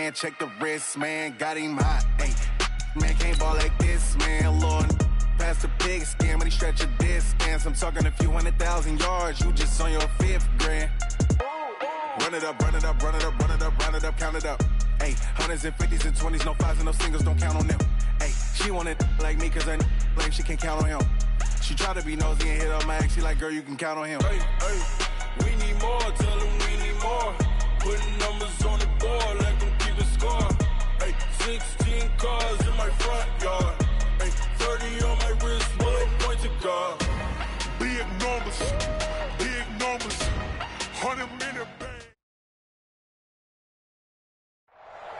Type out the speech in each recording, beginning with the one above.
man. Check the wrist, man. Got him hot. Hey, man can't ball like this, man. Lord, past the pig skin, but he stretch a distance. I'm talking a few 100,000 yards. You just on your 5th grand. Run it up, run it up, run it up, run it up, run it up, count it up. Hey, hundreds and 50s and 20s, no 5s and no singles, don't count on them. Hey, she want it like me, cause her blame she can't count on him. She try to be nosy and hit up my ex, she like, girl, you can count on him. Hey, hey, we need more, tell them we need more. Putting numbers on the board, let them keep the score. Hey, 16 cars in my front yard. Hey, 30 on my wrist, bullet point to God. Big numbers, 100-minute bang.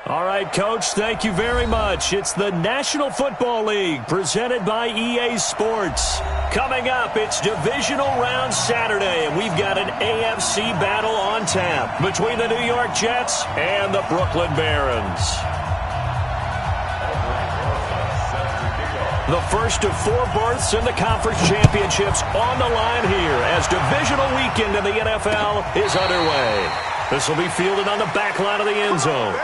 All right, Coach, thank you very much. It's the National Football League presented by EA Sports. Coming up, it's Divisional Round Saturday, and we've got an AFC battle on tap between the New York Jets and the Brooklyn Barons. The first of 4 berths in the conference championships on the line here as divisional weekend in the NFL is underway. This will be fielded on the back line of the end zone.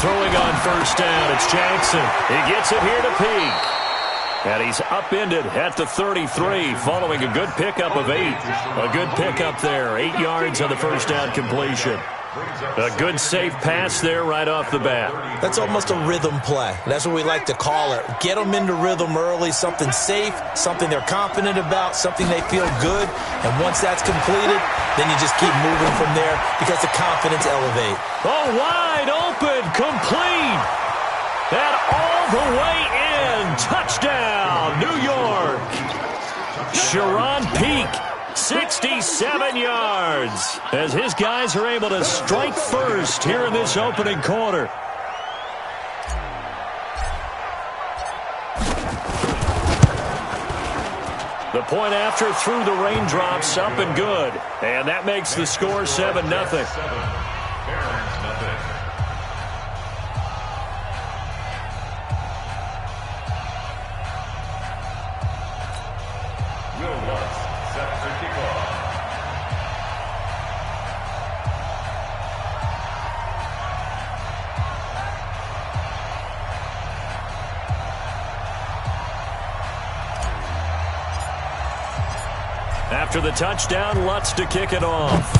Throwing on first down, it's Jackson. He gets it here to Peak. And he's upended at the 33 following a good pickup of 8. A good pickup there, 8 yards on the first down completion. A good safe pass there right off the bat. That's almost a rhythm play. That's what we like to call it. Get them into rhythm early, something safe, something they're confident about, something they feel good. And once that's completed, then you just keep moving from there because the confidence elevate. Oh, wide open, complete. And all the way in. Touchdown, New York. Sharon Peak. 67 yards as his guys are able to strike first here in this opening quarter. The point after through the raindrops up and good. And that makes the score 7-0. After the touchdown, Lutz to kick it off.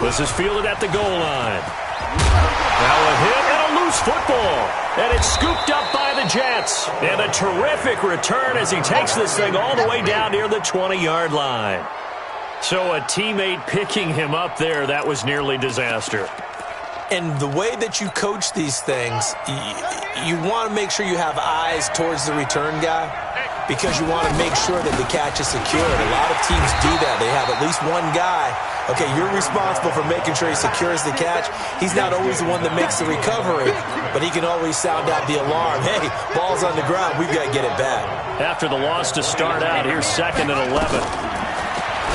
This is fielded at the goal line. Now a hit and a loose football. And it's scooped up by the Jets. And a terrific return as he takes this thing all the way down near the 20-yard line. So a teammate picking him up there, that was nearly disaster. And the way that you coach these things, you want to make sure you have eyes towards the return guy because you want to make sure that the catch is secured. A lot of teams do that. They have at least one guy. Okay, you're responsible for making sure he secures the catch. He's not always the one that makes the recovery, but he can always sound out the alarm. Hey, ball's on the ground. We've got to get it back. After the loss to start out, here's 2nd and 11.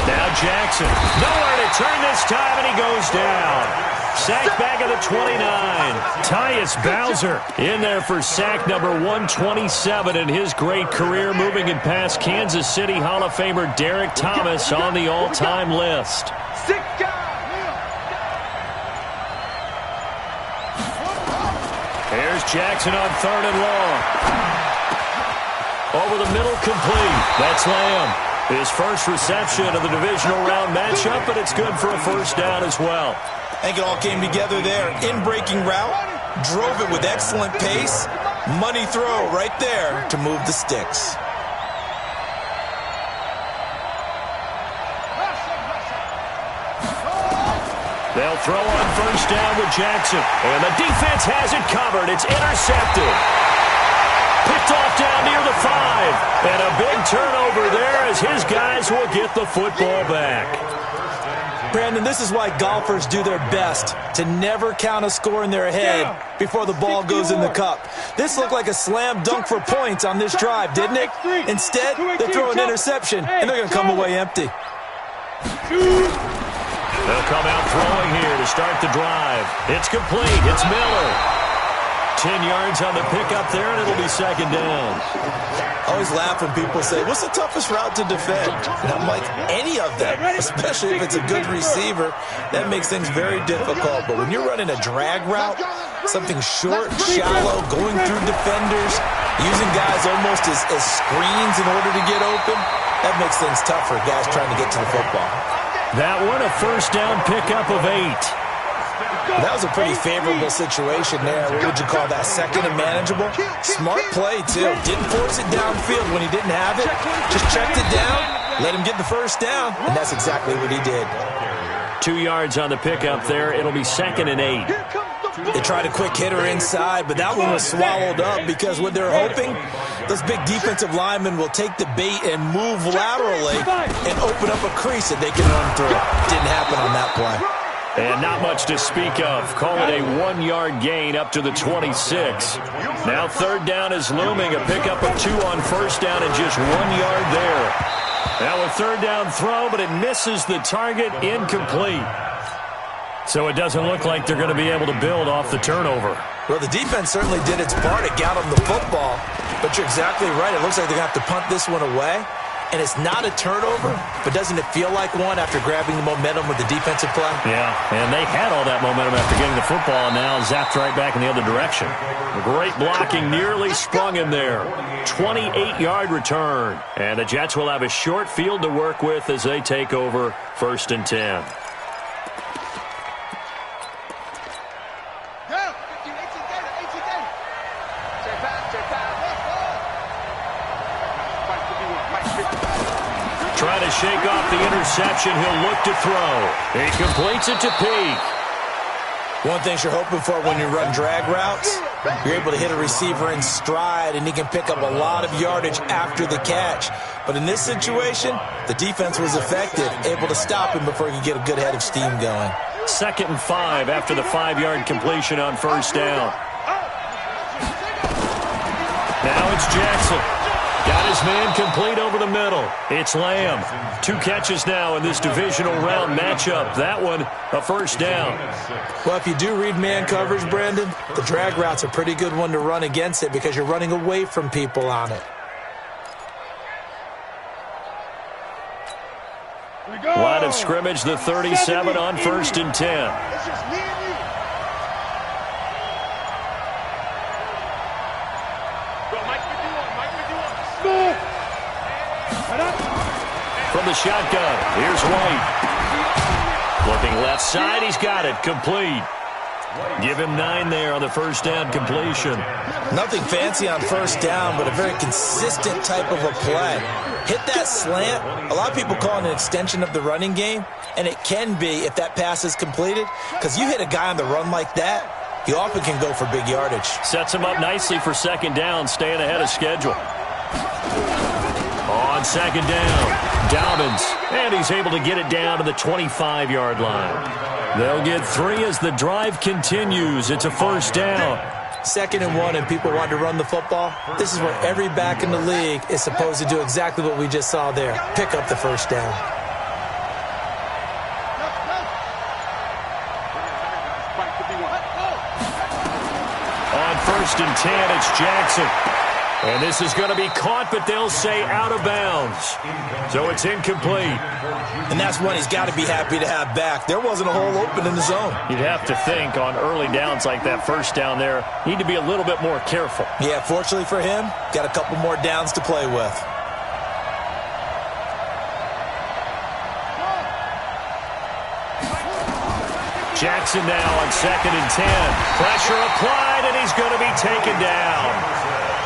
Now Jackson. Nowhere to turn this time, and he goes down. Sack back of the 29. Tyus Bowser in there for sack number 127 in his great career, moving it past Kansas City Hall of Famer Derek Thomas on the all-time list. Here's Jackson on 3rd and long. Over the middle, complete. That's Lamb. His first reception of the divisional round matchup, but it's good for a first down as well. I think it all came together there. In-breaking route, drove it with excellent pace. Money throw right there to move the sticks. They'll throw on first down with Jackson. And the defense has it covered. It's intercepted. Picked off down near the 5. And a big turnover there as his guys will get the football back. Brandon, this is why golfers do their best to never count a score in their head before the ball goes in the cup. This looked like a slam dunk for points on this drive, didn't it? Instead, they throw an interception, and they're going to come away empty. They'll come out throwing here to start the drive. It's complete. It's Miller. 10 yards on the pickup there, and it'll be second down. I always laugh when people say, what's the toughest route to defend? And I'm like, any of them, especially if it's a good receiver. That makes things very difficult. But when you're running a drag route, something short, shallow, going through defenders, using guys almost as screens in order to get open, that makes things tough for guys trying to get to the football. That one, a first down pickup of 8. That was a pretty favorable situation there. What would you call that? Second and manageable? Smart play, too. Didn't force it downfield when he didn't have it. Just checked it down, let him get the first down, and that's exactly what he did. 2 yards on the pickup there. It'll be second and 8. They tried a quick hitter inside, but that one was swallowed up because what they're hoping, those big defensive linemen will take the bait and move laterally and open up a crease that they can run through. Didn't happen on that play. And not much to speak of. Call it a 1-yard gain up to the 26. Now third down is looming. A pickup of 2 on first down and just 1 yard there. Now a third down throw, but it misses the target. Incomplete. So it doesn't look like they're going to be able to build off the turnover. Well, the defense certainly did its part to get them the football. But you're exactly right. It looks like they're going to have to punt this one away. And it's not a turnover, but doesn't it feel like one after grabbing the momentum with the defensive play? Yeah, and they had all that momentum after getting the football, and now zapped right back in the other direction. The great blocking nearly sprung him there. 28-yard return. And the Jets will have a short field to work with as they take over first and 10. Trying to shake off the interception. He'll look to throw. He completes it to Peak. One thing you're hoping for when you run drag routes, you're able to hit a receiver in stride, and he can pick up a lot of yardage after the catch. But in this situation, the defense was effective, able to stop him before he could get a good head of steam going. 2nd and 5 after the 5-yard completion on first down. Now it's Jackson. Got his man complete over the middle. It's Lamb. 2 catches now in this divisional round matchup. That one, a first down. Well, if you do read man coverage, Brandon, the drag route's a pretty good one to run against it because you're running away from people on it. Line of scrimmage, the 37 on first and 10. From the shotgun, here's White. Looking left side, he's got it, complete. Give him 9 there on the first down completion. Nothing fancy on first down, but a very consistent type of a play. Hit that slant. A lot of people call it an extension of the running game, and it can be if that pass is completed, because you hit a guy on the run like that, he often can go for big yardage. Sets him up nicely for second down, staying ahead of schedule. On second down, Dobbins, and he's able to get it down to the 25-yard line. They'll get 3 as the drive continues. It's a first down. 2nd and 1, and people want to run the football. This is where every back in the league is supposed to do exactly what we just saw there. Pick up the first down. On first and 10, it's Jackson. And this is going to be caught, but they'll say out of bounds. So it's incomplete. And that's one he's got to be happy to have back. There wasn't a hole open in the zone. You'd have to think on early downs like that first down there, need to be a little bit more careful. Yeah, fortunately for him, got a couple more downs to play with. Jackson now on 2nd and 10. Pressure applied, and he's going to be taken down.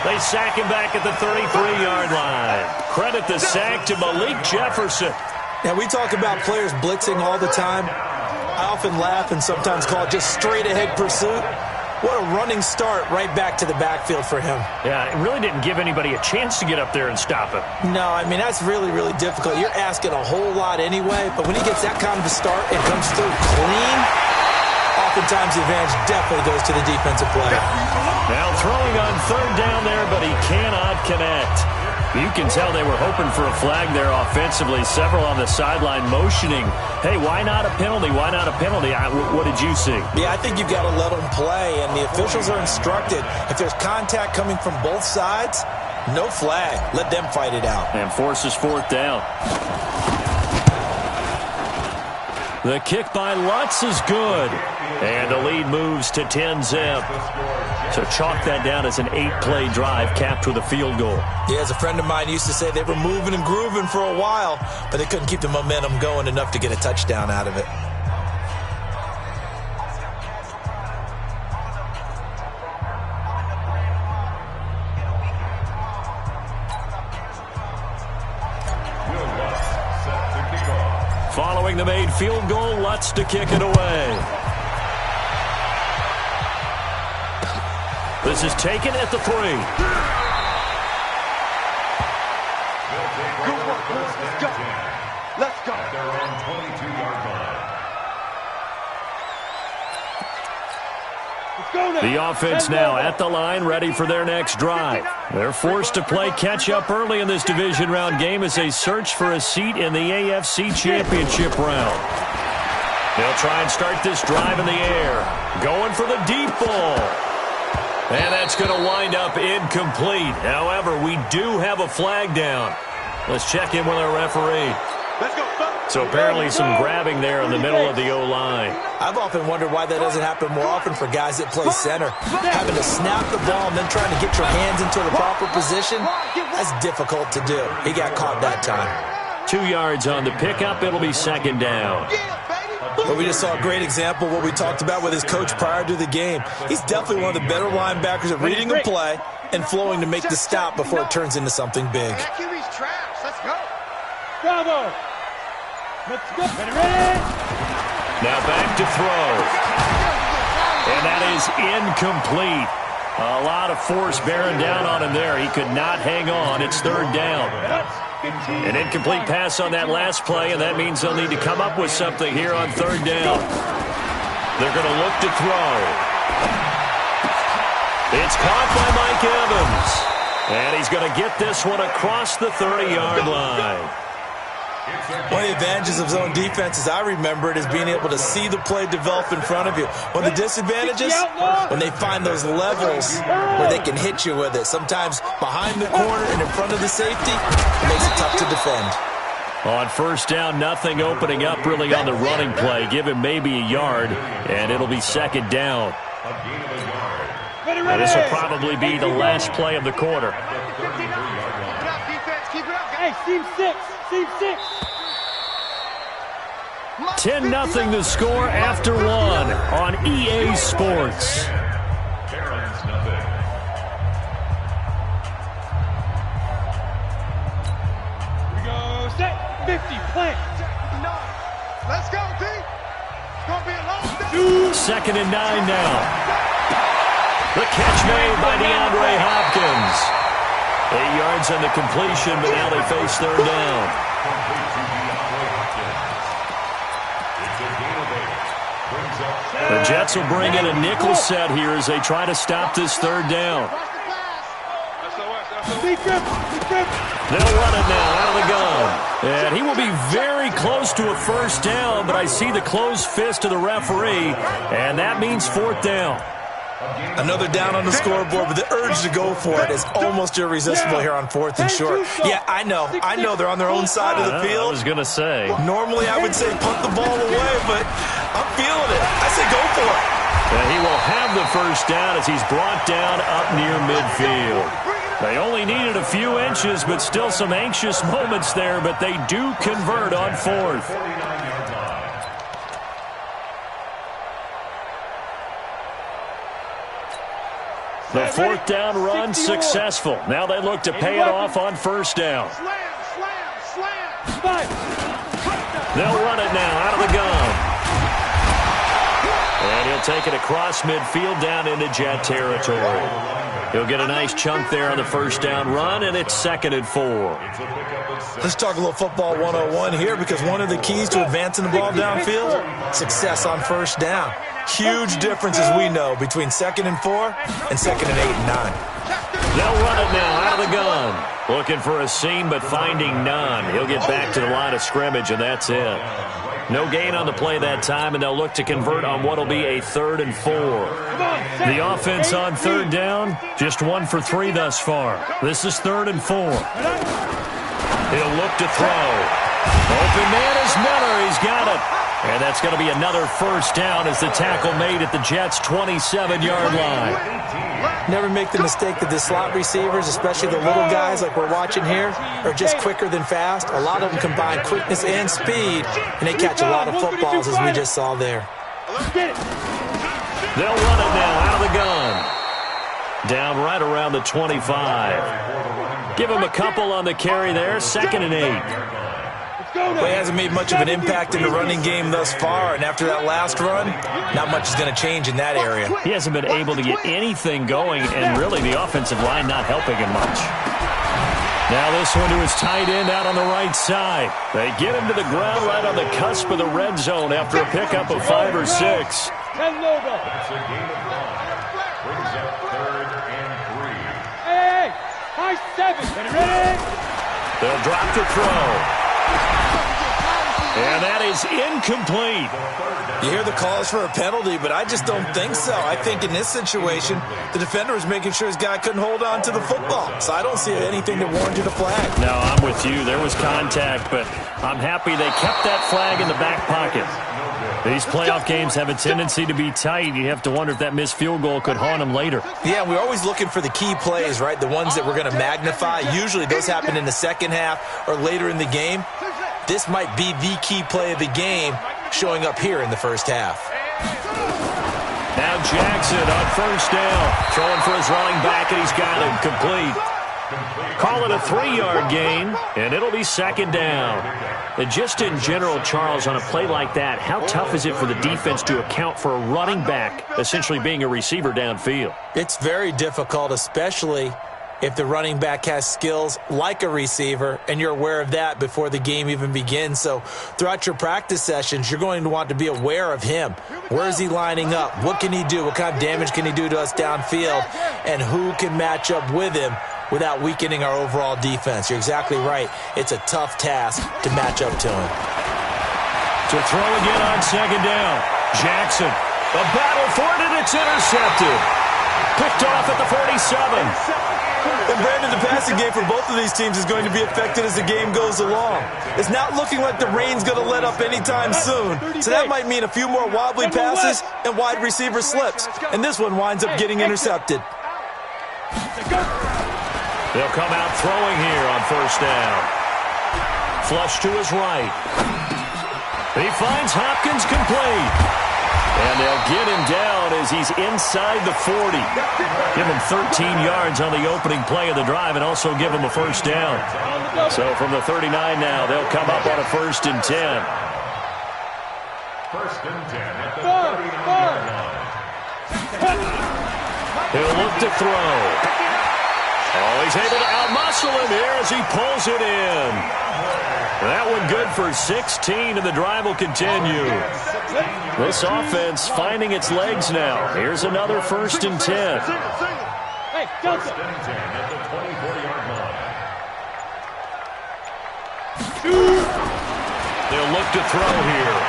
They sack him back at the 33-yard line. Credit the sack to Malik Jefferson. Now, we talk about players blitzing all the time. I often laugh and sometimes call it just straight-ahead pursuit. What a running start right back to the backfield for him. Yeah, it really didn't give anybody a chance to get up there and stop him. No, I mean, that's really, really difficult. You're asking a whole lot anyway, but when he gets that kind of a start and comes through clean, oftentimes the advantage definitely goes to the defensive player. Now throwing on third down there, but he cannot connect. You can tell they were hoping for a flag there offensively. Several on the sideline motioning, hey, why not a penalty? Why not a penalty? What did you see? Yeah, I think you've got to let them play, and the officials are instructed. If there's contact coming from both sides, no flag. Let them fight it out. And forces fourth down. The kick by Lutz is good. And the lead moves to 10-zip. So chalk that down as an 8-play drive capped with a field goal. Yeah, as a friend of mine used to say, they were moving and grooving for a while, but they couldn't keep the momentum going enough to get a touchdown out of it. Following the made field goal, Lutz to kick it away. This is taken at the 3. Let's go. Let's go. At their own 22-yard line. The offense now at the line, ready for their next drive. They're forced to play catch-up early in this division round game as they search for a seat in the AFC Championship round. They'll try and start this drive in the air. Going for the deep ball. And that's going to wind up incomplete. However, we do have a flag down. Let's check in with our referee. So apparently some grabbing there in the middle of the O-line. I've often wondered why that doesn't happen more often for guys that play center. Having to snap the ball and then trying to get your hands into the proper position, that's difficult to do. He got caught that time. 2 yards on the pickup. It'll be second down. But we just saw a great example of what we talked about with his coach prior to the game. He's definitely one of the better linebackers at reading a play and flowing to make the stop before it turns into something big. Let's go. Bravo. Let's go. Ready? Now back to throw. And that is incomplete. A lot of force bearing down on him there. He could not hang on. It's third down. An incomplete pass on that last play, and that means they'll need to come up with something here on third down. They're going to look to throw. It's caught by Mike Evans. And he's going to get this one across the 30-yard line. One of the advantages of zone defense, as I remember it, is being able to see the play develop in front of you. One of the disadvantages, when they find those levels where they can hit you with it. Sometimes behind the corner and in front of the safety, it makes it tough to defend. On first down, nothing opening up really on the running play. Give him maybe a yard, and it'll be second down. And this will probably be the last play of the quarter. Hey, team 6. Team 6. 10-0 the score after one on EA Sports. We go set 50 plant. Let's go, D. It's gonna be a long day. Second and 9 now. The catch made by DeAndre Hopkins. 8 yards on the completion, but now they face third down. The Jets will bring in a nickel set here as they try to stop this third down. They'll run it now out of the gun. And he will be very close to a first down, but I see the closed fist of the referee, and that means fourth down. Another down on the scoreboard, but the urge to go for it is almost irresistible here on fourth and short. Yeah, I know they're on their own side of the field. I was going to say. Normally I would say punt the ball away, but I'm feeling it. I say go for it. And he will have the first down as he's brought down up near midfield. They only needed a few inches, but still some anxious moments there, but they do convert on fourth. The fourth down run successful. Now they look to pay it off on first down. They'll run it now out of the gun. And he'll take it across midfield down into Jet territory. He'll get a nice chunk there on the first down run, and it's 2nd and 4. Let's talk a little football 101 here, because one of the keys to advancing the ball downfield, success on first down. Huge difference, as we know, between 2nd and 4 and 2nd and 8 and 9. They'll run it now out of the gun. Looking for a seam, but finding none. He'll get back to the line of scrimmage, and that's it. No gain on the play that time, and they'll look to convert on what will be a 3rd and 4. The offense on 3rd down, just 1 for 3 thus far. This is 3rd and 4. He'll look to throw. Open man is Miller. He's got it. And that's going to be another first down as the tackle made at the Jets' 27-yard line. Never make the mistake that the slot receivers, especially the little guys like we're watching here, are just quicker than fast. A lot of them combine quickness and speed, and they catch a lot of footballs, as we just saw there. They'll run it now out of the gun. Down right around the 25. Give him a couple on the carry there, 2nd and 8. Well, he hasn't made much of an impact in the running game thus far, and after that last run, not much is going to change in that area. He hasn't been able to get anything going, and really the offensive line not helping him much. Now this one to his tight end out on the right side. They get him to the ground right on the cusp of the red zone after a pickup of 5 or 6. It's a gain of 5. Brings up 3rd and 3. Hey, high 7. Ready? They'll drop to throw. And that is incomplete. You hear the calls for a penalty, but I just don't think so. I think in this situation, the defender was making sure his guy couldn't hold on to the football. So I don't see anything that warranted a flag. No, I'm with you. There was contact, but I'm happy they kept that flag in the back pocket. These playoff games have a tendency to be tight. You have to wonder if that missed field goal could haunt them later. Yeah, we're always looking for the key plays, right? The ones that we're going to magnify. Usually those happen in the second half or later in the game. This might be the key play of the game showing up here in the first half. Now Jackson on first down. Throwing for his running back, and he's got him complete. Call it a 3-yard gain, and it'll be 2nd down. And just in general, Charles, on a play like that, how tough is it for the defense to account for a running back essentially being a receiver downfield? It's very difficult, especially if the running back has skills like a receiver, and you're aware of that before the game even begins. So throughout your practice sessions, you're going to want to be aware of him. Where is he lining up? What can he do? What kind of damage can he do to us downfield? And who can match up with him without weakening our overall defense? You're exactly right. It's a tough task to match up to him. To throw again on 2nd down. Jackson, a battle for it, and it's intercepted. Picked off at the 47. And Brandon, the passing game for both of these teams is going to be affected as the game goes along. It's not looking like the rain's going to let up anytime soon. So that might mean a few more wobbly passes and wide receiver slips. And this one winds up getting intercepted. They'll come out throwing here on first down. Flush to his right. He finds Hopkins complete. And they'll get him down as he's inside the 40. Give him 13 yards on the opening play of the drive and also give him a first down. So from the 39 now, they'll come up on a 1st and 10. 1st and 10 at the 39-yard line. He'll look to throw. Oh, he's able to outmuscle him here as he pulls it in. That one good for 16, and the drive will continue. This offense finding its legs now. Here's another 1st and 10. Hey, 1st and 10 at the 24-yard line. They'll look to throw here.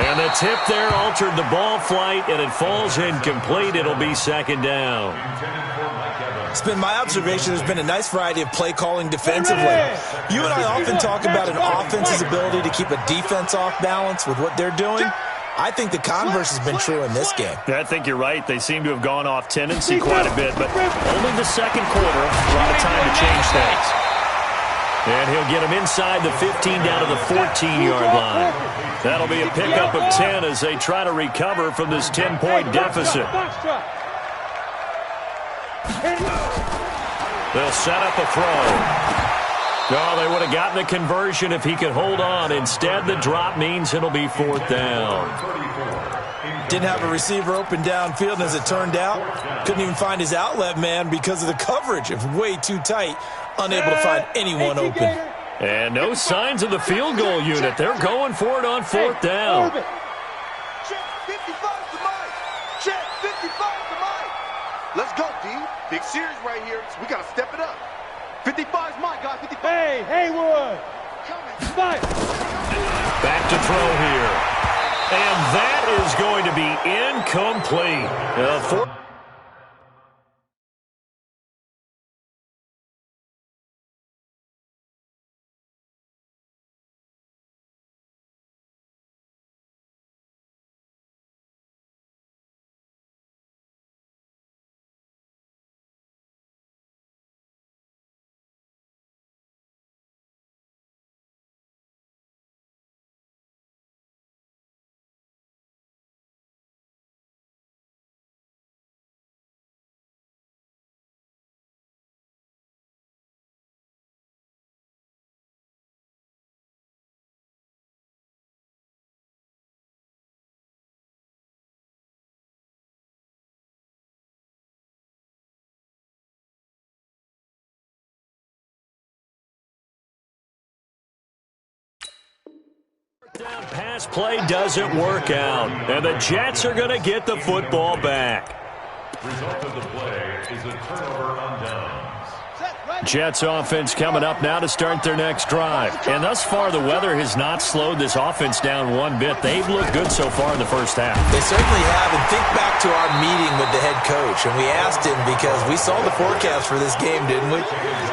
And the tip there altered the ball flight, and it falls incomplete. It'll be 2nd down. It's been my observation there's been a nice variety of play calling defensively. You and I often talk about an offense's ability to keep a defense off balance with what they're doing. I think the converse has been true in this game. Yeah, I think you're right. They seem to have gone off tendency quite a bit, but only the 2nd quarter, a lot of time to change things. And he'll get him inside the 15 down to the 14-yard line. That'll be a pickup of 10 as they try to recover from this 10-point deficit. They'll set up a throw. No, they would have gotten the conversion if he could hold on. Instead, the drop means it'll be 4th down. Didn't have a receiver open downfield, and as it turned out, couldn't even find his outlet man because of the coverage. It was way too tight, unable to find anyone open. And no signs of the field goal unit. They're going for it on fourth down. Check 55 to Mike. Check 55 to Mike. Let's go, D. Big series right here. So we got to step it up. 55 is Mike, guys. 55. Hey, Haywood. Fight. Back to throw here. And that is going to be incomplete. Down pass play doesn't work out, and the Jets are going to get the football back. Result of the play is a turnover on downs. Jets offense coming up now to start their next drive. And thus far, the weather has not slowed this offense down one bit. They've looked good so far in the first half. They certainly have. And think back to our meeting with the head coach. And we asked him because we saw the forecast for this game, didn't we?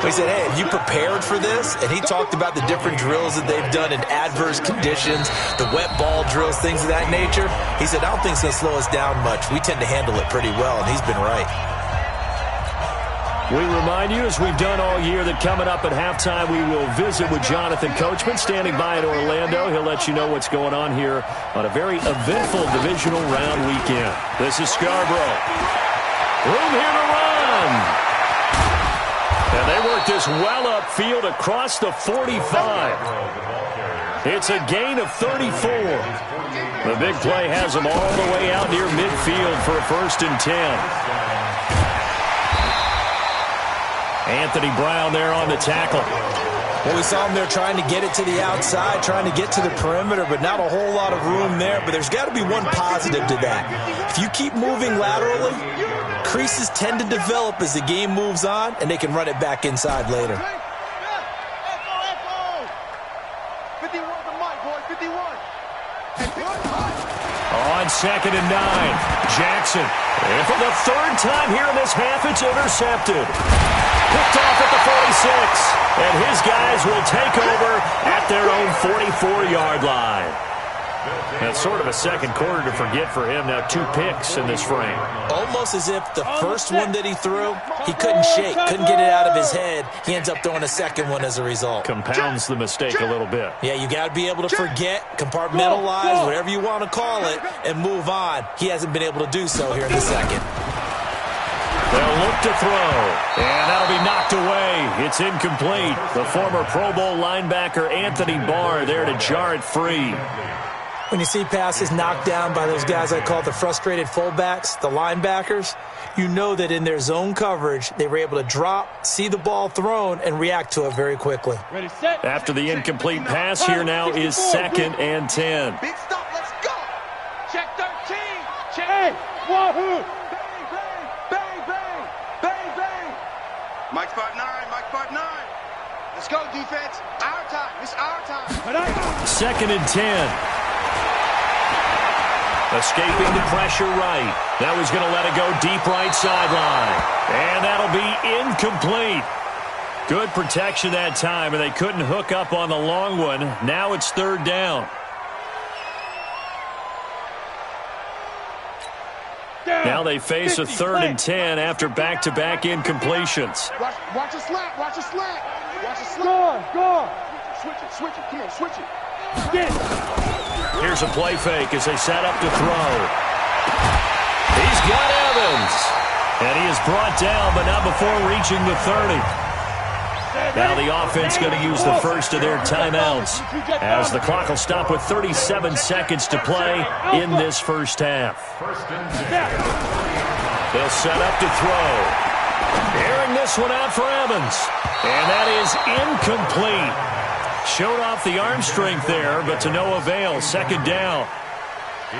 We said, hey, have you prepared for this? And he talked about the different drills that they've done in adverse conditions, the wet ball drills, things of that nature. He said, I don't think it's going to slow us down much. We tend to handle it pretty well, and he's been right. We remind you, as we've done all year, that coming up at halftime, we will visit with Jonathan Coachman standing by in Orlando. He'll let you know what's going on here on a very eventful divisional round weekend. This is Scarborough. Room here to run. And they work this well upfield across the 45. It's a gain of 34. The big play has them all the way out near midfield for a 1st and 10. Anthony Brown there on the tackle. Well, we saw him there trying to get it to the outside, trying to get to the perimeter, but not a whole lot of room there. But there's got to be one positive to that. If you keep moving laterally, creases tend to develop as the game moves on, and they can run it back inside later. 51 to Mike, boy. 51. On 2nd and 9, Jackson. And for the 3rd time here in this half, it's intercepted. Picked off at the 46. And his guys will take over at their own 44-yard line. That's sort of a second quarter to forget for him. Now 2 picks in this frame. Almost as if the first one that he threw, he couldn't shake, couldn't get it out of his head. He ends up throwing a second one as a result. Compounds the mistake a little bit. Yeah, you got to be able to forget, compartmentalize, whatever you want to call it, and move on. He hasn't been able to do so here in the second. They'll look to throw, and that'll be knocked away. It's incomplete. The former Pro Bowl linebacker Anthony Barr there to jar it free. When you see passes knocked down by those guys I call the frustrated fullbacks, the linebackers, you know that in their zone coverage, they were able to drop, see the ball thrown, and react to it very quickly. Ready, set. After the incomplete pass, here now is 2nd and 10. Big stop. Let's go. Check 13. Check. Hey, wahoo. Bang, bang, bang, bang, bang, bang. Mike 5'9", Mike 5'9". Let's go, defense. Our time. It's our time. 2nd and 10. Escaping the pressure right. Now he's going to let it go deep right sideline. And that'll be incomplete. Good protection that time, and they couldn't hook up on the long one. Now it's 3rd down. Now they face a 3rd and 10 after back-to-back incompletions. Watch a slant. Watch a slant. Watch a slant. Go. Switch it. Switch it. Come on, switch it. Get it. Here's a play fake as they set up to throw. He's got Evans. And he is brought down, but not before reaching the 30. Now the offense going to use the first of their timeouts as the clock will stop with 37 seconds to play in this first half. They'll set up to throw. Airing this one out for Evans. And that is incomplete. Showed off the arm strength there, but to no avail. Second down.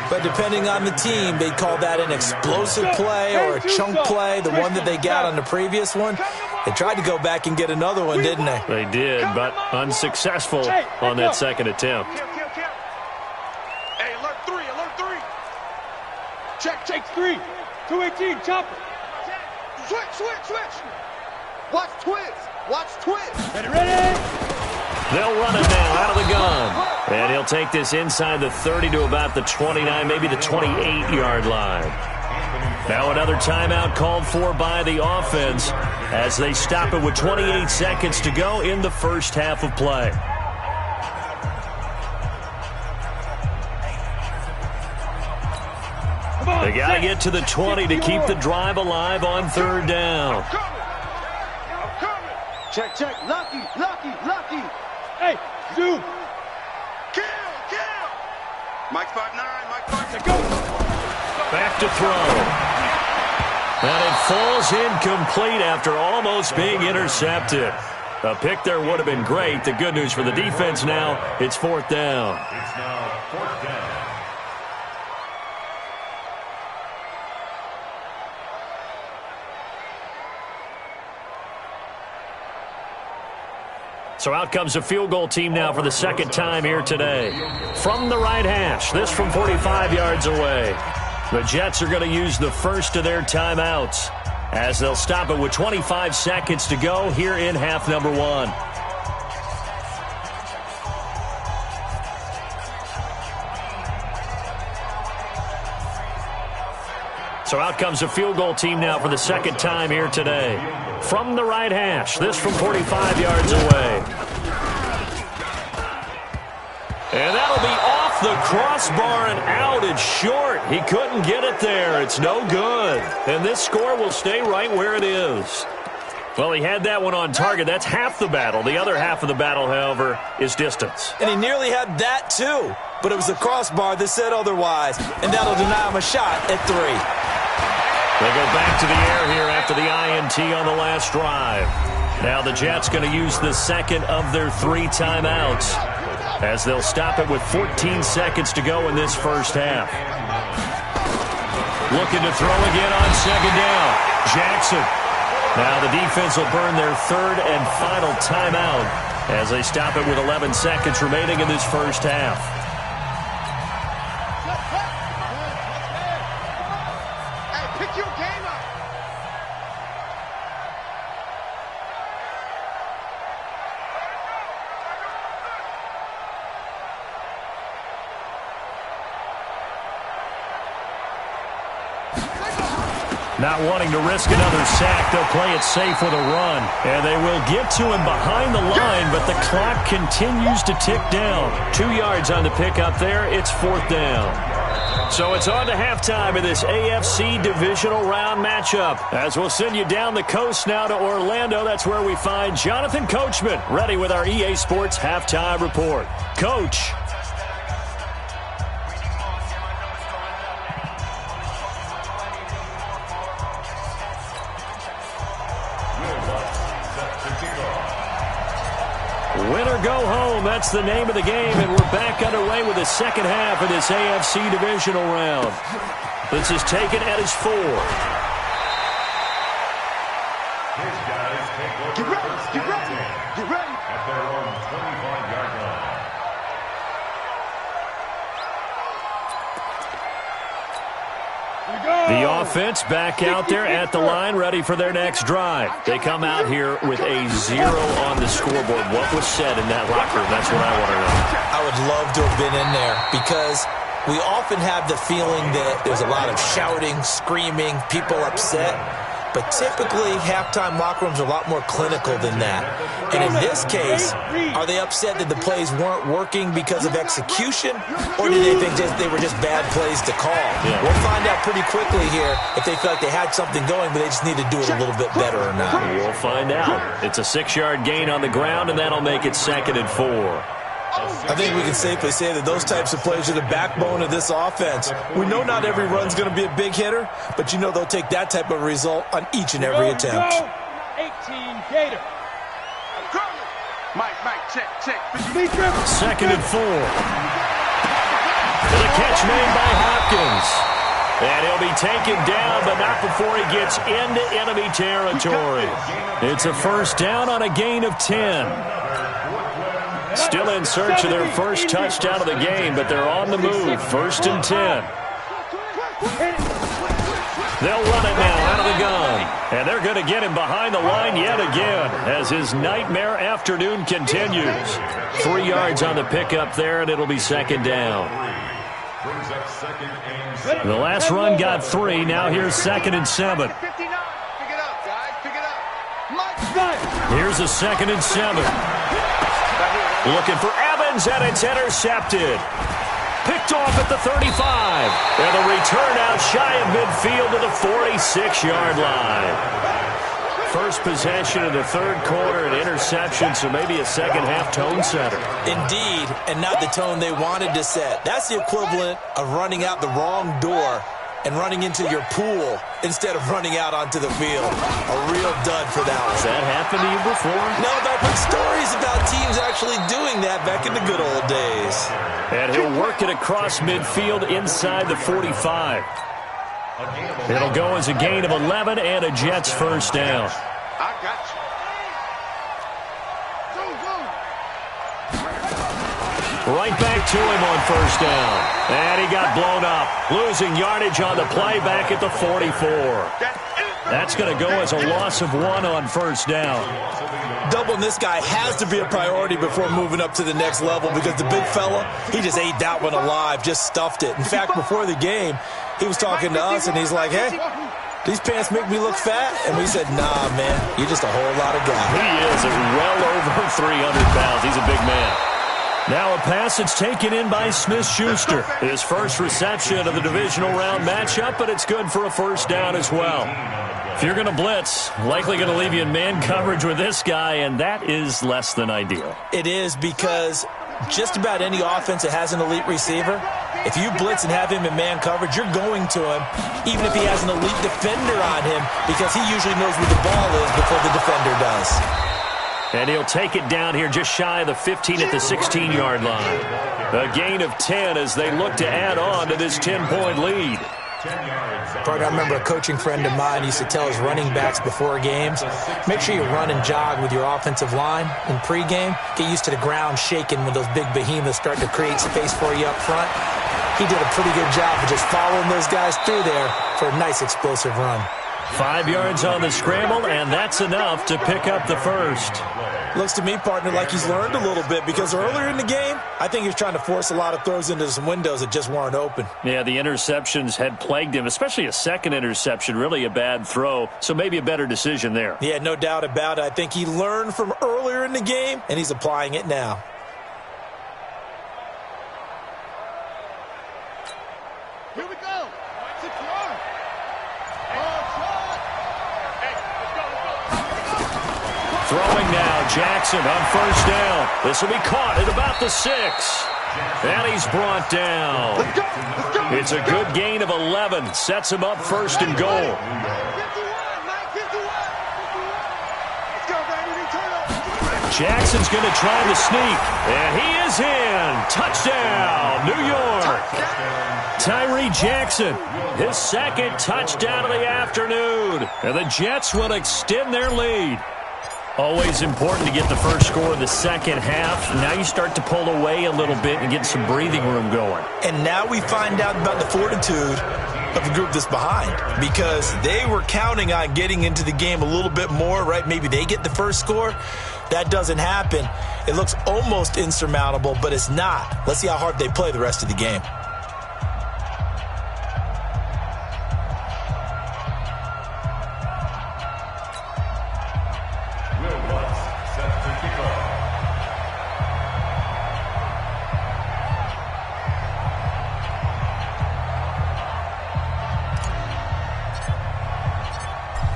But depending on the team, they'd call that an explosive play or a chunk play, the one that they got on the previous one. They tried to go back and get another one, didn't they? They did, but unsuccessful on that second attempt. Hey, alert three. Check 3. 218, chopper. Switch. Watch twist. Ready. They'll run it now out of the gun. And he'll take this inside the 30 to about the 29, maybe the 28-yard line. Now another timeout called for by the offense as they stop it with 28 seconds to go in the first half of play. They got to get to the 20 to keep the drive alive on third down. I'm coming. Check. Lucky. Hey, zoom. Kill. Mike 5'9", Mike 5'9". Go. Back to throw. And it falls incomplete after almost being intercepted. A pick there would have been great. The good news for the defense now, it's fourth down. It's now fourth down. So out comes a field goal team now for the second time here today. From the right hash, this from 45 yards away. The Jets are going to use the first of their timeouts as they'll stop it with 25 seconds to go here in half number one. So out comes a field goal team now for the second time here today. From the right hash, this from 45 yards away. And that'll be off the crossbar and out. It's short. He couldn't get it there. It's no good. And this score will stay right where it is. Well, he had that one on target. That's half the battle. The other half of the battle, however, is distance. And he nearly had that too. But it was the crossbar that said otherwise. And that'll deny him a shot at 3. They go back to the air here after the INT on the last drive. Now the Jets going to use the second of their 3 timeouts as they'll stop it with 14 seconds to go in this first half. Looking to throw again on second down. Jackson. Now the defense will burn their third and final timeout as they stop it with 11 seconds remaining in this first half. Not wanting to risk another sack, they'll play it safe with a run. And they will get to him behind the line, but the clock continues to tick down. 2 yards on the pickup there. It's fourth down. So it's on to halftime of this AFC divisional round matchup. As we'll send you down the coast now to Orlando. That's where we find Jonathan Coachman, ready with our EA Sports halftime report. Coach. Win or go home, that's the name of the game, and we're back underway with the second half of this AFC divisional round. This is taken at his 4. His guys take over first and 10 at their own 25-yard line. The offense back out there at the line, ready for their next drive. They come out here with a 0 on the scoreboard. What was said in that locker room? That's what I want to know. I would love to have been in there because we often have the feeling that there's a lot of shouting, screaming, people upset. But typically, halftime locker rooms are a lot more clinical than that. And in this case, are they upset that the plays weren't working because of execution, or do they think they were just bad plays to call? Yeah. We'll find out pretty quickly here if they feel like they had something going, but they just need to do it a little bit better or not. We'll find out. It's a 6-yard gain on the ground, and that'll make it 2nd and 4. I think we can safely say that those types of plays are the backbone of this offense. We know not every run's going to be a big hitter, but you know they'll take that type of result on each and every attempt. 18 Gator. Mike, check. 2nd and 4. The catch made by Hopkins. And he'll be taken down, but not before he gets into enemy territory. It's a first down on a gain of 10. Still in search of their first touchdown of the game, but they're on the move. 1st and 10. They'll run it now out of the gun. And they're going to get him behind the line yet again as his nightmare afternoon continues. 3 yards on the pickup there, and it'll be 2nd down. The last run got 3. Now here's 2nd and 7. Here's a 2nd and 7. Looking for Evans, and it's intercepted. Picked off at the 35. And the return out shy of midfield to the 46-yard line. First possession of the 3rd quarter, an interception, so maybe a second-half tone setter. Indeed, and not the tone they wanted to set. That's the equivalent of running out the wrong door and running into your pool instead of running out onto the field. A real dud for that one. Has that happened to you before? No, but I've heard stories about teams actually doing that back in the good old days. And he'll work it across midfield inside the 45. It'll go as a gain of 11 and a Jets first down. I got you. Right back to him on first down. And he got blown up. Losing yardage on the play back at the 44. That's going to go as a loss of 1 on first down. Doubling this guy has to be a priority before moving up to the next level because the big fella, he just ate that one alive, just stuffed it. In fact, before the game, he was talking to us, and he's like, hey, these pants make me look fat? And we said, nah, man, you're just a whole lot of guy. He is well over 300 pounds. He's a big man. Now a pass that's taken in by Smith-Schuster. His first reception of the divisional round matchup, but it's good for a first down as well. If you're going to blitz, likely going to leave you in man coverage with this guy, and that is less than ideal. It is because just about any offense that has an elite receiver, if you blitz and have him in man coverage, you're going to him, even if he has an elite defender on him, because he usually knows where the ball is before the defender does. And he'll take it down here just shy of the 15 at the 16-yard line. A gain of 10 as they look to add on to this 10-point lead. Partner, I remember a coaching friend of mine used to tell his running backs before games, make sure you run and jog with your offensive line in pregame. Get used to the ground shaking when those big behemoths start to create space for you up front. He did a pretty good job of just following those guys through there for a nice explosive run. 5 yards on the scramble, and that's enough to pick up the first. Looks to me, partner, like he's learned a little bit because earlier in the game, I think he was trying to force a lot of throws into some windows that just weren't open. Yeah, the interceptions had plagued him, especially a second interception, really a bad throw, so maybe a better decision there. Yeah, no doubt about it. I think he learned from earlier in the game, and he's applying it now. Here we go. 6 yards. Throwing now, Jackson on first down. This will be caught at about the 6. And he's brought down. It's a good gain of 11. Sets him up first and goal. Jackson's going to try the sneak. And he is in. Touchdown, New York. Tyree Jackson, his second touchdown of the afternoon. And the Jets will extend their lead. Always important to get the first score of the second half. Now you start to pull away a little bit and get some breathing room going. And now we find out about the fortitude of the group that's behind because they were counting on getting into the game a little bit more, right? Maybe they get the first score. That doesn't happen. It looks almost insurmountable, but it's not. Let's see how hard they play the rest of the game.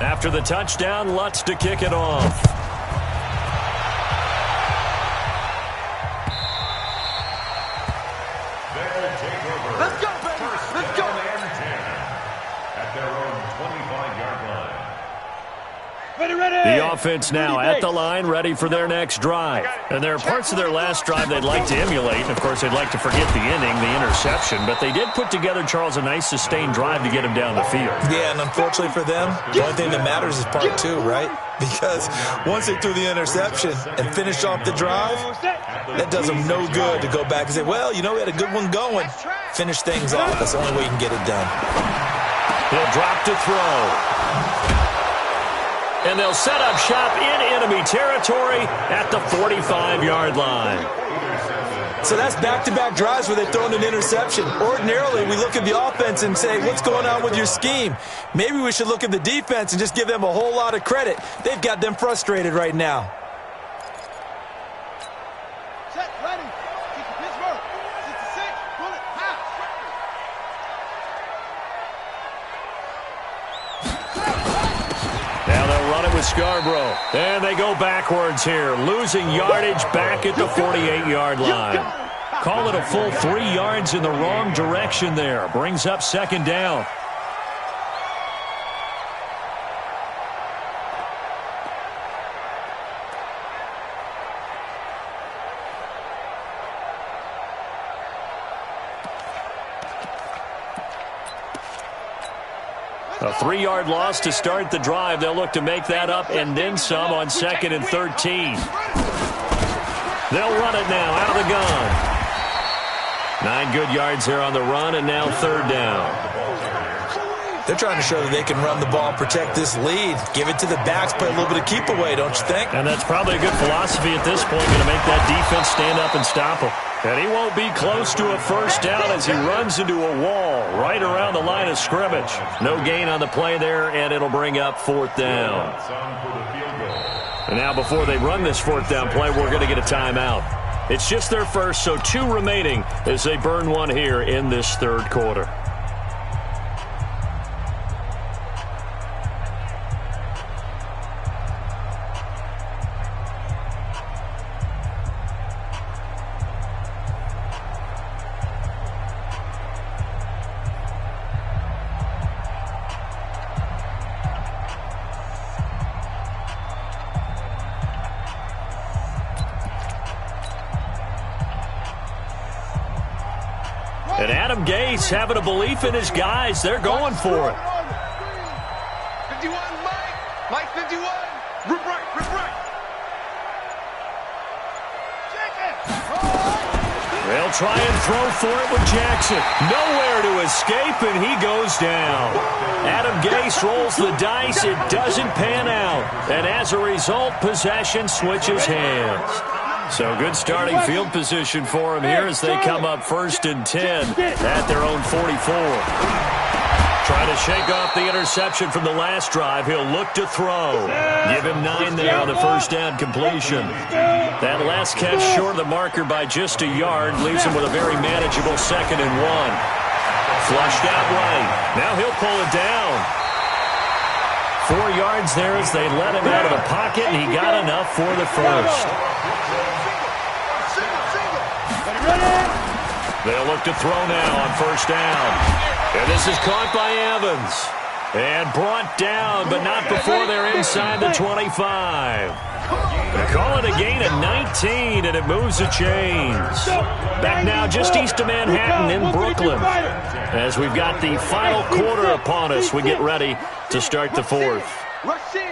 After the touchdown, Lutz to kick it off. Let's go, baby. Let's go. At their own 25-yard line. The offense now at the line, ready for their next drive. And there are parts of their last drive they'd like to emulate. And, of course, they'd like to forget the inning, the interception. But they did put together, Charles, a nice sustained drive to get him down the field. Yeah, and unfortunately for them, the only thing that matters is part two, right? Because once they threw the interception and finished off the drive, that does them no good to go back and say, well, you know, we had a good one going. Finish things off. That's the only way you can get it done. He'll drop to throw. And they'll set up shop in enemy territory at the 45-yard line. So that's back-to-back drives where they've thrown an interception. Ordinarily, we look at the offense and say, what's going on with your scheme? Maybe we should look at the defense and just give them a whole lot of credit. They've got them frustrated right now. Set, ready. Keep the Pittsburgh. 66, bullet, pass. Now they'll run it with Scarborough. And they go backwards here, losing yardage back at the 48-yard line. Call it a full 3 yards in the wrong direction there. Brings up second down. A 3-yard loss to start the drive. They'll look to make that up and then some on 2nd and 13. They'll run it now out of the gun. 9 good yards there on the run, and now 3rd down. They're trying to show that they can run the ball, protect this lead, give it to the backs, play a little bit of keep away, don't you think? And that's probably a good philosophy at this point, going to make that defense stand up and stop them. And he won't be close to a first down as he runs into a wall right around the line of scrimmage. No gain on the play there, and it'll bring up 4th down. And now before they run this 4th down play, we're going to get a timeout. It's just their first, so 2 remaining as they burn one here in this 3rd quarter. And Adam Gase having a belief in his guys. They're going for it. 51, Mike. Mike 51. Rip right, rip right. They'll try and throw for it with Jackson. Nowhere to escape, and he goes down. Adam Gase rolls the dice. It doesn't pan out. And as a result, possession switches hands. So good starting field position for him here as they come up 1st and 10 at their own 44. Trying to shake off the interception from the last drive. He'll look to throw. Give him 9 there on the 1st down completion. That last catch short of the marker by just a yard leaves him with a very manageable 2nd and 1. Flushed out right. Now he'll pull it down. 4 yards there as they let him out of the pocket, and he got enough for the first. They'll look to throw now on 1st down. And this is caught by Evans. And brought down, but not before they're inside the 25. They call it a gain of 19, and it moves the chains. Back now just east of Manhattan in Brooklyn. As we've got the final quarter upon us, we get ready to start the 4th. Rush in.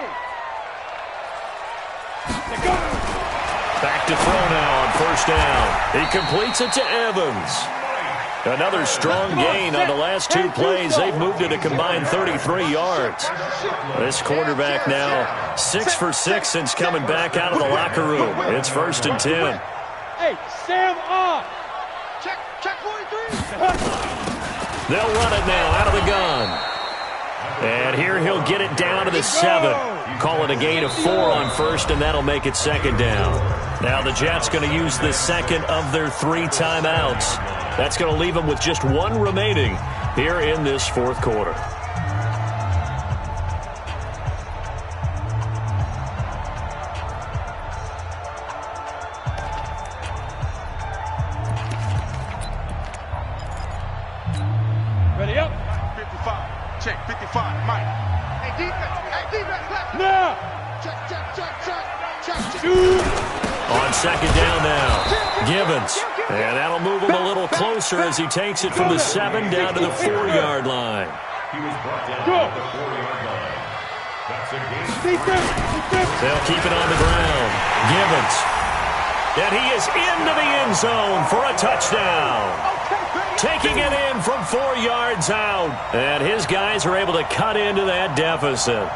Back to throw now on 1st down. He completes it to Evans. Another strong gain on the last 2 plays. They've moved it a combined 33 yards. This quarterback now 6 for 6 since coming back out of the locker room. It's 1st and 10. Hey, Sam off. Check 43. They'll run it now out of the gun. And here he'll get it down to the 7. Call it a gain of 4 on 1st, and that'll make it 2nd down. Now the Jets going to use the 2nd of their 3 timeouts. That's going to leave them with just 1 remaining here in this 4th quarter. 55. Check, 55. Mike. Hey, defense, left. Now. Check. On second down now, Gibbons. And that'll move him a little closer as he takes it from the 7 down to the 4-yard line. He was brought down at the 4-yard line. That's a gain. They'll keep it on the ground. Gibbons. And he is into the end zone for a touchdown. Taking it in from 4 yards out. And his guys are able to cut into that deficit.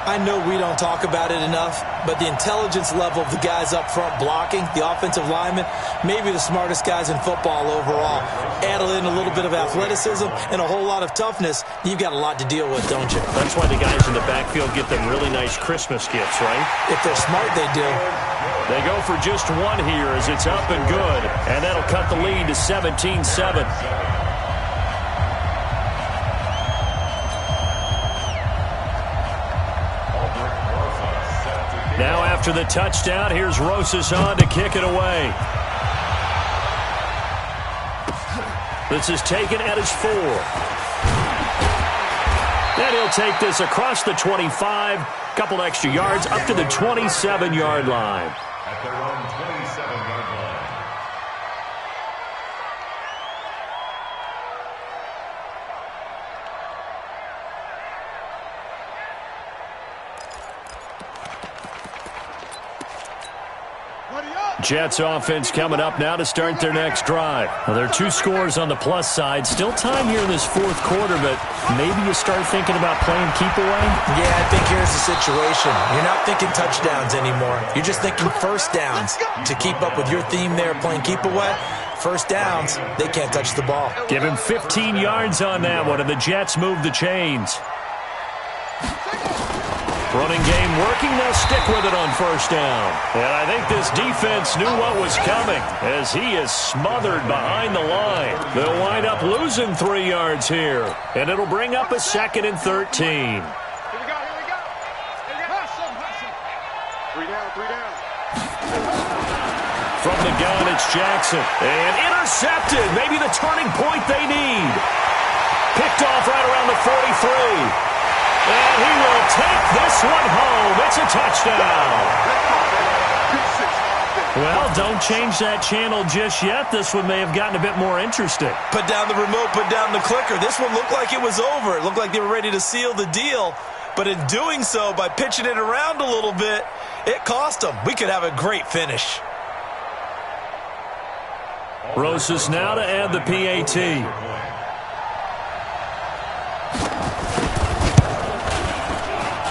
I know we don't talk about it enough, but the intelligence level of the guys up front blocking, the offensive linemen, maybe the smartest guys in football overall. Add in a little bit of athleticism and a whole lot of toughness, you've got a lot to deal with, don't you? That's why the guys in the backfield get them really nice Christmas gifts, right? If they're smart, they do. They go for just one here as it's up and good, and that'll cut the lead to 17-7. Now after the touchdown, here's Rosas on to kick it away. This is taken at his 4. And he'll take this across the 25, couple extra yards up to the 27-yard line. At their own 27-yard line. Jets offense coming up now to start their next drive. Well, there are 2 scores on the plus side. Still time here in this 4th quarter, but maybe you start thinking about playing keep away? Yeah, I think here's the situation. You're not thinking touchdowns anymore. You're just thinking first downs. To keep up with your theme there, playing keep away, first downs, they can't touch the ball. Give him 15 yards on that one, and the Jets move the chains. Running game working. They'll stick with it on first down. And I think this defense knew what was coming as he is smothered behind the line. They'll wind up losing 3 yards here. And it'll bring up a 2nd and 13. Here we go. Three down. From the gun, it's Jackson. And intercepted. Maybe the turning point they need. Picked off right around the 43. And he will take this one home. It's a touchdown. Well, don't change that channel just yet. This one may have gotten a bit more interesting. Put down the remote, put down the clicker. This one looked like it was over. It looked like they were ready to seal the deal. But in doing so, by pitching it around a little bit, it cost them. We could have a great finish. Rosas now to add the PAT.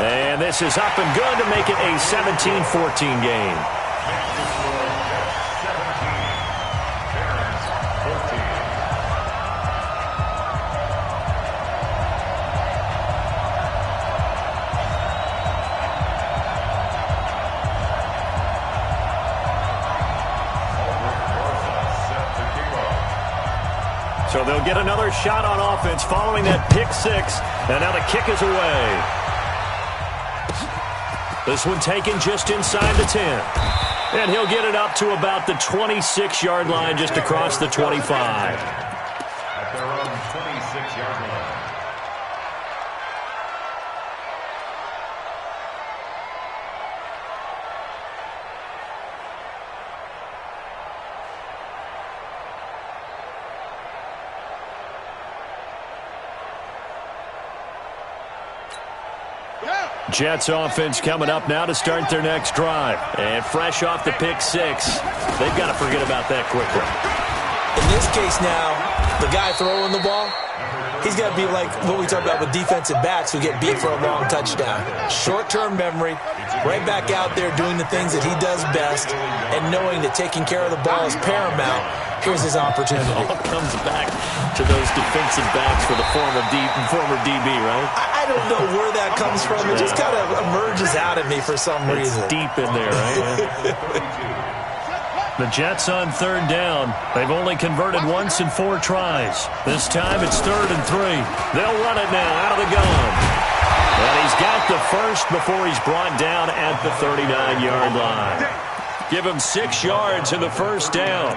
And this is up and good to make it a 17-14 game. So they'll get another shot on offense following that pick 6. And now the kick is away. This one taken just inside the 10. And he'll get it up to about the 26-yard line, just across the 25. At their own 26-yard line. Jets offense coming up now to start their next drive. And fresh off the pick 6, they've got to forget about that quickly. In this case now, the guy throwing the ball, he's got to be like what we talk about with defensive backs who get beat for a long touchdown. Short-term memory, right back out there doing the things that he does best, and knowing that taking care of the ball is paramount. Here's his opportunity. It all comes back to those defensive backs for the former DB, right? I don't know where that comes from. It just kind of emerges out of me for some reason. It's deep in there, right? The Jets on 3rd down. They've only converted once in 4 tries. This time it's 3rd and 3. They'll run it now out of the gun. And he's got the first before he's brought down at the 39-yard line. Give him 6 yards in the first down.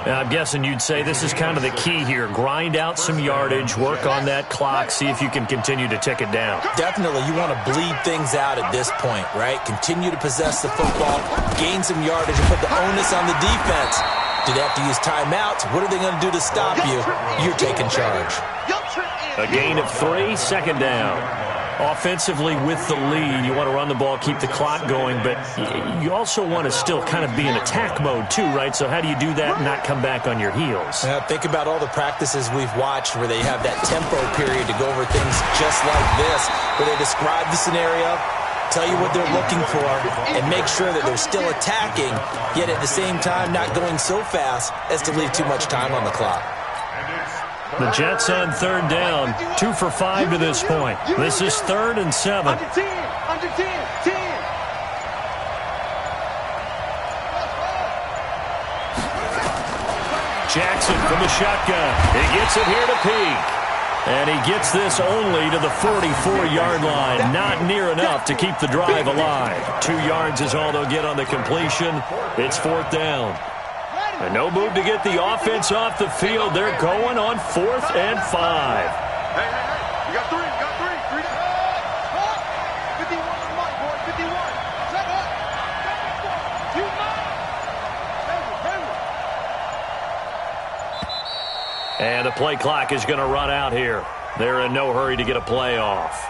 Now, I'm guessing you'd say this is kind of the key here. Grind out some yardage, work on that clock, see if you can continue to tick it down. Definitely, you want to bleed things out at this point, right? Continue to possess the football, gain some yardage, and put the onus on the defense. Do they have to use timeouts? What are they going to do to stop you? You're taking charge. A gain of 3, second down. Offensively with the lead, you want to run the ball, keep the clock going, but you also want to still kind of be in attack mode too, right? So how do you do that and not come back on your heels? Think about all the practices we've watched where they have that tempo period to go over things just like this, where they describe the scenario, tell you what they're looking for, and make sure that they're still attacking, yet at the same time not going so fast as to leave too much time on the clock. The Jets on third down, 2 for 5 to this point. This is 3rd and 7. Under 10, under 10, 10. Jackson from the shotgun. He gets it here to Peak. And he gets this only to the 44-yard line. Not near enough to keep the drive alive. 2 yards is all they'll get on the completion. It's 4th down. And no move to get the offense off the field. They're going on 4th and 5. Hey, you got 3, you got 3. 51 on the mic, boy, 51. Check up. And the play clock is going to run out here. They're in no hurry to get a play off.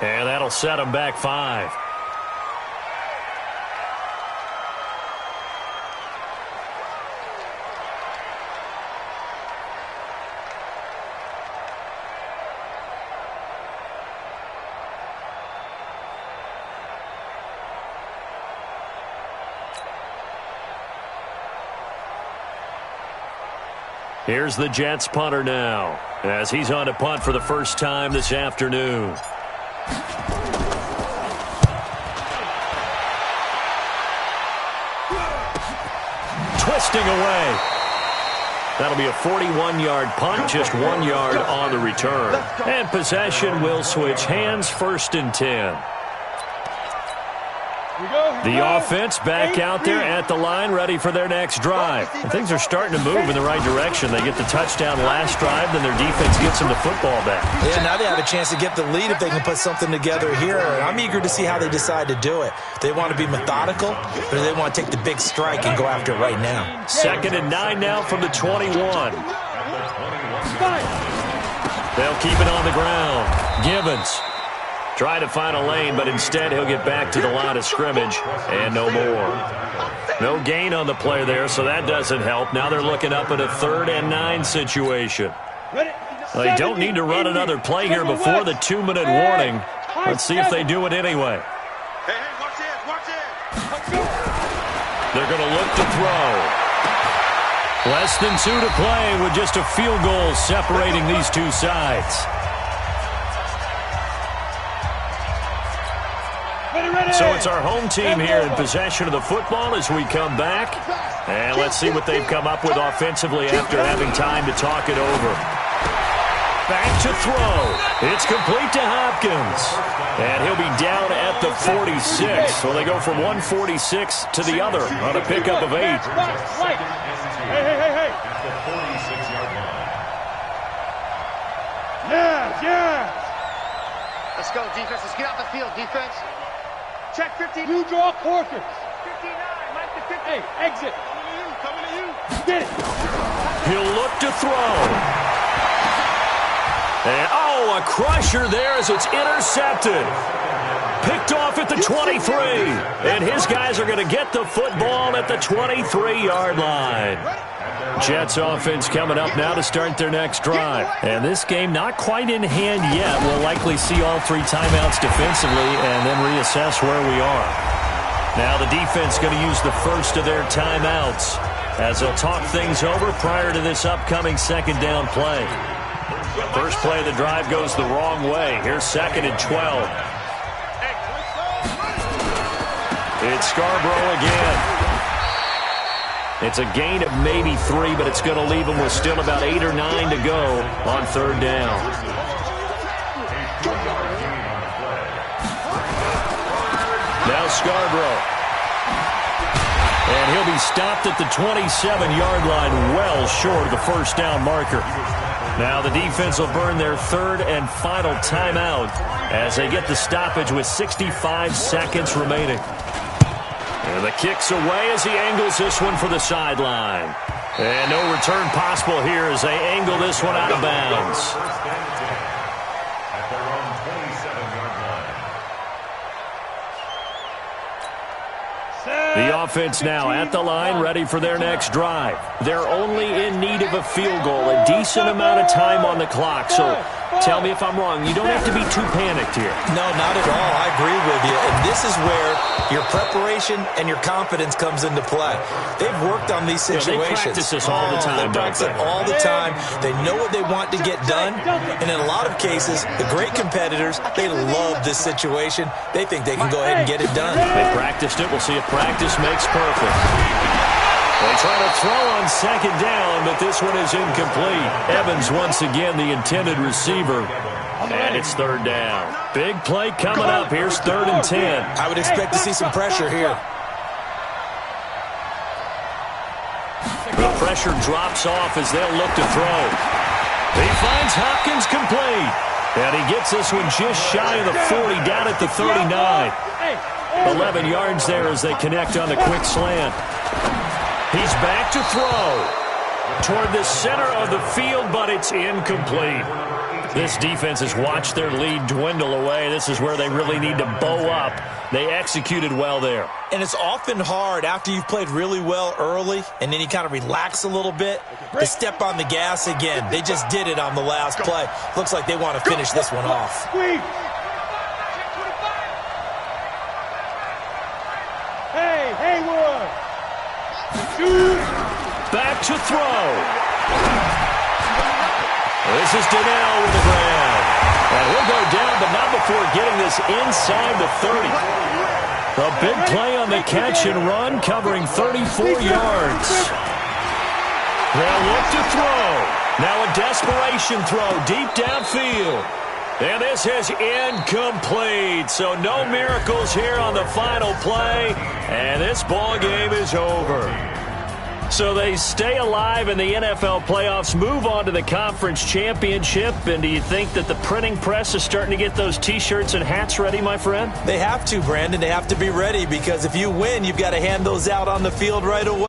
And that'll set them back 5. Here's the Jets punter now, as he's on to punt for the first time this afternoon. Twisting away. That'll be a 41-yard punt, just 1 yard on the return. And possession will switch hands, 1st and 10. The offense back out there at the line, ready for their next drive. And things are starting to move in the right direction. They get the touchdown last drive, then their defense gets them the football back. Yeah, now they have a chance to get the lead if they can put something together here. I'm eager to see how they decide to do it. They want to be methodical, or they want to take the big strike and go after it right now. 2nd and 9 now from the 21. They'll keep it on the ground. Gibbons try to find a lane, but instead he'll get back to the line of scrimmage, and no more. No gain on the play there, so that doesn't help. Now they're looking up at a 3rd and 9 situation. Well, they don't need to run another play here before the 2-minute warning. Let's see if they do it anyway. Hey, watch this. They're going to look to throw. Less than 2 to play with just a field goal separating these two sides. So it's our home team here in possession of the football as we come back. And let's see what they've come up with offensively after having time to talk it over. Back to throw. It's complete to Hopkins. And he'll be down at the 46. So they go from 146 to the other on a pickup of 8. Hey. Yes. Let's go, defense. Let's get out the field, defense. Check 15. You draw quarters. 59. Mike to 50. Hey, exit. Coming to you. Get it. He'll look to throw. And, a crusher there as it's intercepted. Picked off at the 23. And his guys are going to get the football at the 23-yard line. Jets offense coming up now to start their next drive. And this game not quite in hand yet. We'll likely see all 3 timeouts defensively and then reassess where we are. Now the defense going to use the first of their timeouts as they'll talk things over prior to this upcoming 2nd down play. First play of the drive goes the wrong way. Here's 2nd and 12. It's Scarborough again. It's a gain of maybe 3, but it's going to leave them with still about 8 or 9 to go on 3rd down. Now Scarborough. And he'll be stopped at the 27-yard line, well short of the first down marker. Now the defense will burn their third and final timeout as they get the stoppage with 65 seconds remaining. And the kick's away as he angles this one for the sideline. And no return possible here as they angle this one out of bounds. At their own 27-yard line. The offense now at the line, ready for their next drive. They're only in need of a field goal, a decent amount of time on the clock. So tell me if I'm wrong. You don't have to be too panicked here. No, not at all. I agree with you. And this is where your preparation and your confidence comes into play. They've worked on these situations. They practice this all the time. They practice it all the time. They know what they want to get done. And in a lot of cases, the great competitors, they love this situation. They think they can go ahead and get it done. They practiced it. We'll see if practice makes perfect. They try to throw on second down, but this one is incomplete. Evans once again the intended receiver. And it's third down. Big play coming up. Here's 3rd and 10. I would expect to see some pressure here. The pressure drops off as they'll look to throw. He finds Hopkins complete. And he gets this one just shy of the 40, down at the 39. 11 yards there as they connect on the quick slant. He's back to throw toward the center of the field, but it's incomplete. This defense has watched their lead dwindle away. This is where they really need to bow up. They executed well there. And it's often hard after you've played really well early and then you kind of relax a little bit to step on the gas again. They just did it on the last play. Looks like they want to finish this one off. Hey, Haywood. Back to throw. This is Donnell with the grab. And he'll go down, but not before getting this inside the 30. A big play on the catch and run, covering 34 yards. They'll look to throw. Now a desperation throw deep downfield. And this is incomplete. So no miracles here on the final play. And this ball game is over. So they stay alive in the NFL playoffs, move on to the conference championship. And do you think that the printing press is starting to get those T-shirts and hats ready, my friend? They have to, Brandon. They have to be ready because if you win, you've got to hand those out on the field right away.